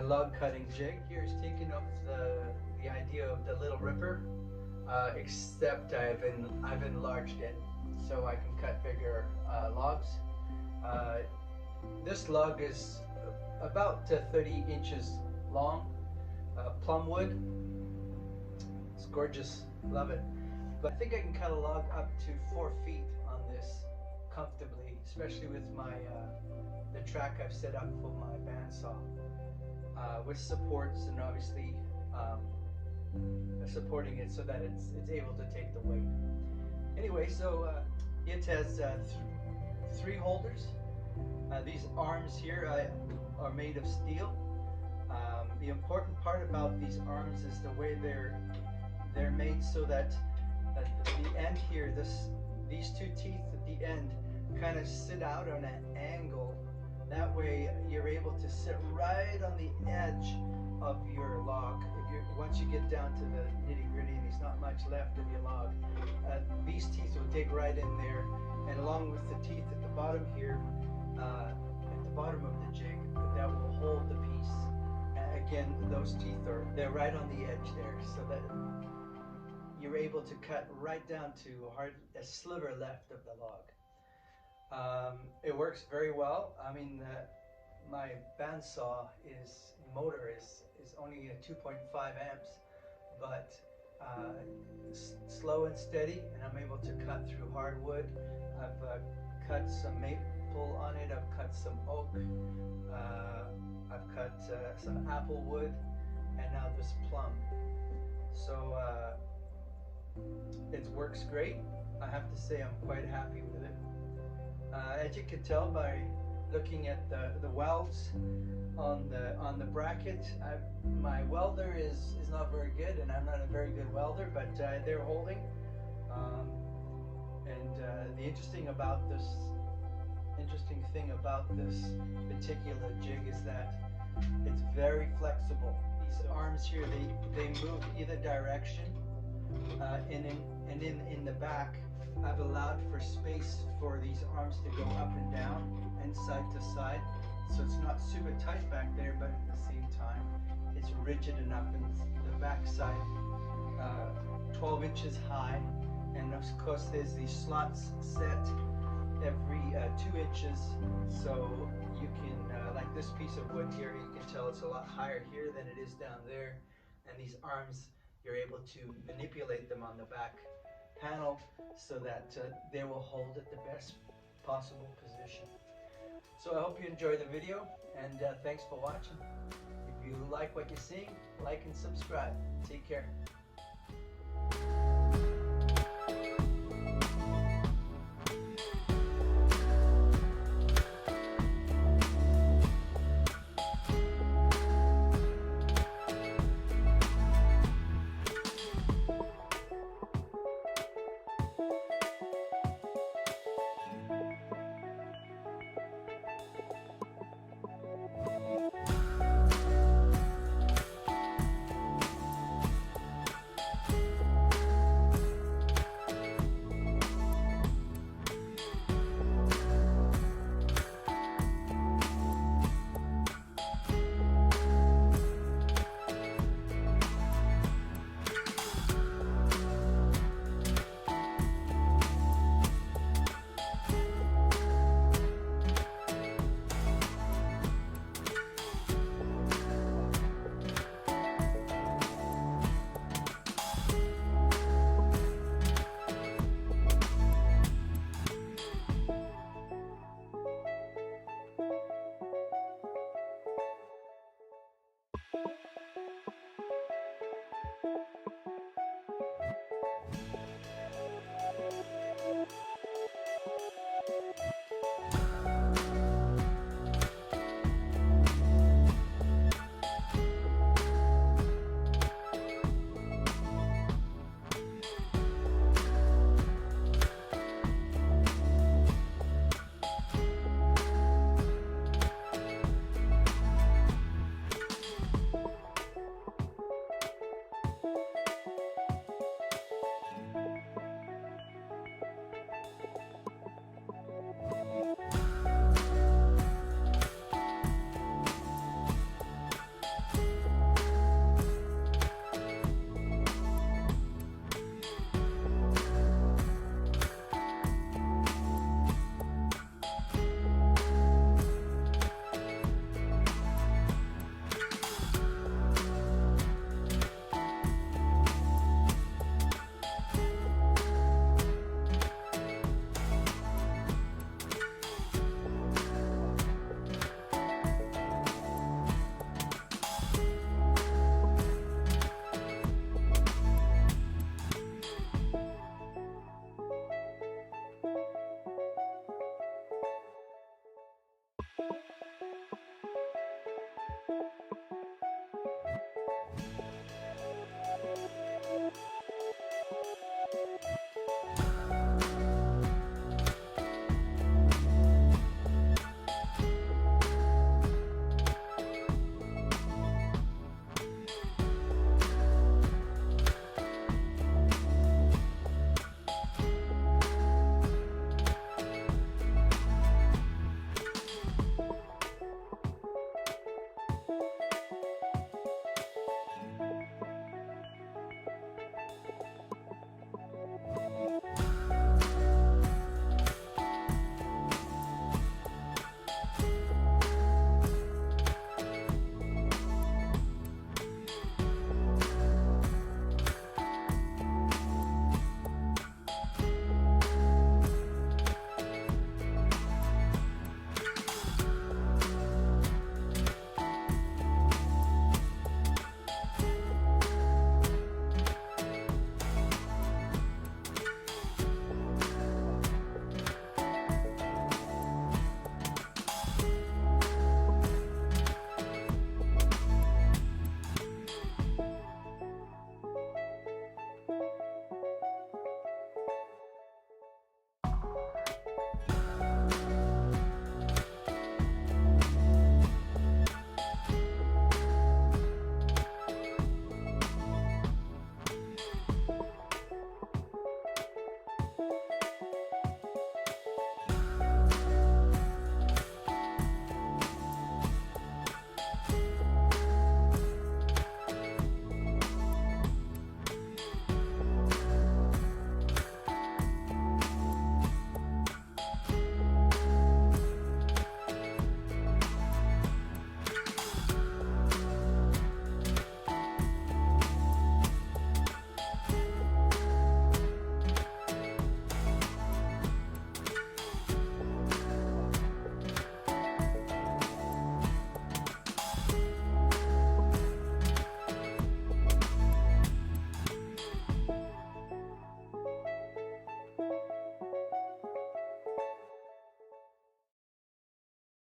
my log cutting jig here is taking up the idea of the Little Ripper, except I've enlarged it so I can cut bigger logs. This log is about 30 inches long, plum wood. It's gorgeous, love it. But I think I can cut a log up to 4 feet on this comfortably, especially with my the track I've set up for my bandsaw, with supports and obviously supporting it so that it's able to take the weight. Anyway, so it has 3 holders. These arms here are made of steel. The important part about these arms is the way they're made so that at the end here, these 2 teeth at the end kind of sit out on an angle. That way you're able to sit right on the edge of your log. Once you get down to the nitty-gritty and there's not much left of your log, these teeth will dig right in there, and along with the teeth at the bottom here, at the bottom of the jig, that will hold the piece. Again, those teeth they're right on the edge there, so that you're able to cut right down to a sliver left of the log. It works very well. I mean, my bandsaw motor is only 2.5 amps, but slow and steady, and I'm able to cut through hardwood. I've cut some maple on it. I've cut some oak. I've cut some apple wood, and now this plum. So it works great. I have to say I'm quite happy with it. As you can tell by looking at the welds on the bracket, my welder is not very good, and I'm not a very good welder, but they're holding. The interesting thing about this particular jig is that it's very flexible. These arms here, they move either direction, and in the back, I've allowed for space for these arms to go up and down and side to side, so it's not super tight back there, but at the same time it's rigid enough, and the back side 12 inches high, and of course there's these slots set every 2 inches, so you can like this piece of wood here, you can tell it's a lot higher here than it is down there, and these arms, you're able to manipulate them on the back panel so that they will hold at the best possible position. So I hope you enjoy the video, and thanks for watching. If you like what you're seeing, like and subscribe. Take care.